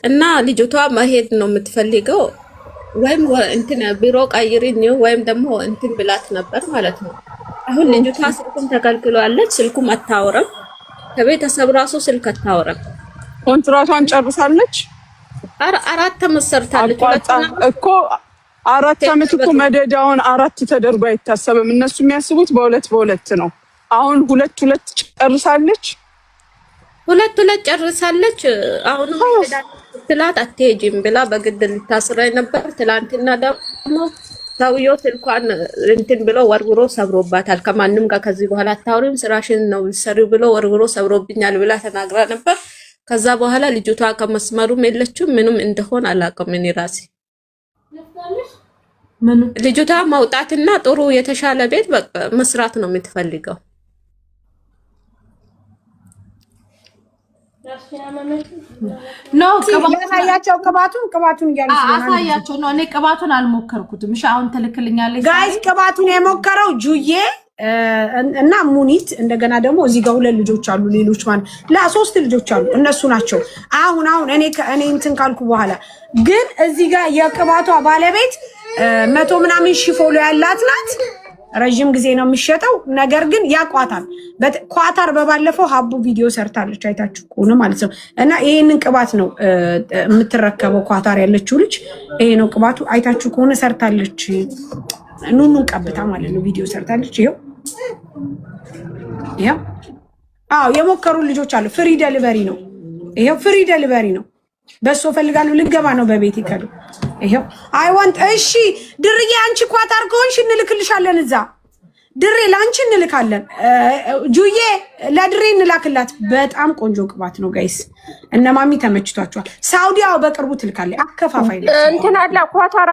እና ልጅቷ መሄድ ነው የምትፈልገው ወይም እንትን ቢሮ ቀይሪኝ ወይም ደግሞ እንትን ብላት ነበር ማለት ነው። አሁን ልጅቷ ስልኩም ተከልክሏለች። ስልኩም አታወራም። ከቤተሰብ ራሱ ስልክ አታወራም። ኮንትራቷን ጨርሳለች። አራት ዓመት ሰርታለች እኮ 4 ዓመት እኮ መደዳውን 4 ተደርጎ አይታሰብም። እነሱ የሚያስቡት በሁለት ነው። አሁን ሁለት ጨርሳለች። ሁለት ጨርሳለች። አሁን ትላት አትሄጂም ብላ በግድ ልታስረኝ ነበር። ትላንትና ደግሞ ሰውየው ስልኳን እንትን ብሎ ወርውሮ ሰብሮባታል። ከማንም ጋር ከዚህ በኋላ አታውሪም፣ ስራሽን ነው ሰሪው ብሎ ወርውሮ ሰብሮብኛል ብላ ተናግራ ነበር። ከዛ በኋላ ልጅቷ ከመስመሩም የለችም። ምንም እንደሆነ አላውቅም እኔ ራሴ። ልጅቷ መውጣትና ጥሩ የተሻለ ቤት መስራት ነው የምትፈልገው። ነው ያሳያቸው ቅባቱን እያሉ አሳያቸው ነው። እኔ ቅባቱን አልሞከርኩትም። እሺ አሁን ትልክልኛለሽ ጋይስ። ቅባቱን የሞከረው ጁዬ እና ሙኒት እንደገና ደግሞ እዚህ ጋር 2 ልጆች አሉ። ሌሎች ማለት ለ3 ልጆች አሉ። እነሱ ናቸው። አሁን እኔ እንትን ካልኩ በኋላ ግን እዚህ ጋር የቅባቷ ባለቤት 100 ምናምን ሺህ ፎሎ ያላት ናት። ረጅም ጊዜ ነው የሚሸጠው። ነገር ግን ያቋታል። ኳታር በባለፈው ሀቡ ቪዲዮ ሰርታለች አይታችሁ ከሆነ ማለት ነው። እና ይሄንን ቅባት ነው የምትረከበው ኳታር ያለችው ልጅ። ይሄ ነው ቅባቱ። አይታችሁ ከሆነ ሰርታለች። ኑኑን ቀብታ ማለት ነው ቪዲዮ ሰርታለች። ይሄው የሞከሩ ልጆች አሉ። ፍሪ ዴሊቨሪ ነው። ይሄው ፍሪ ዴሊቨሪ ነው። በሶ ፈልጋለሁ ልገባ ነው በቤት ይከዱ። ይሄው አይ ዋንት እሺ ድርዬ አንቺ ኳታር ከሆንሽ እንልክልሻለን። እዛ ድሬ ላንቺ እንልካለን። ጁዬ ለድሬ እንላክላት። በጣም ቆንጆ ቅባት ነው ጋይስ። እነማሚ ተመችቷቸዋል። ሳውዲያው በቅርቡ ትልካለች። አከፋፋይ ነው እንትን አላ ኳታር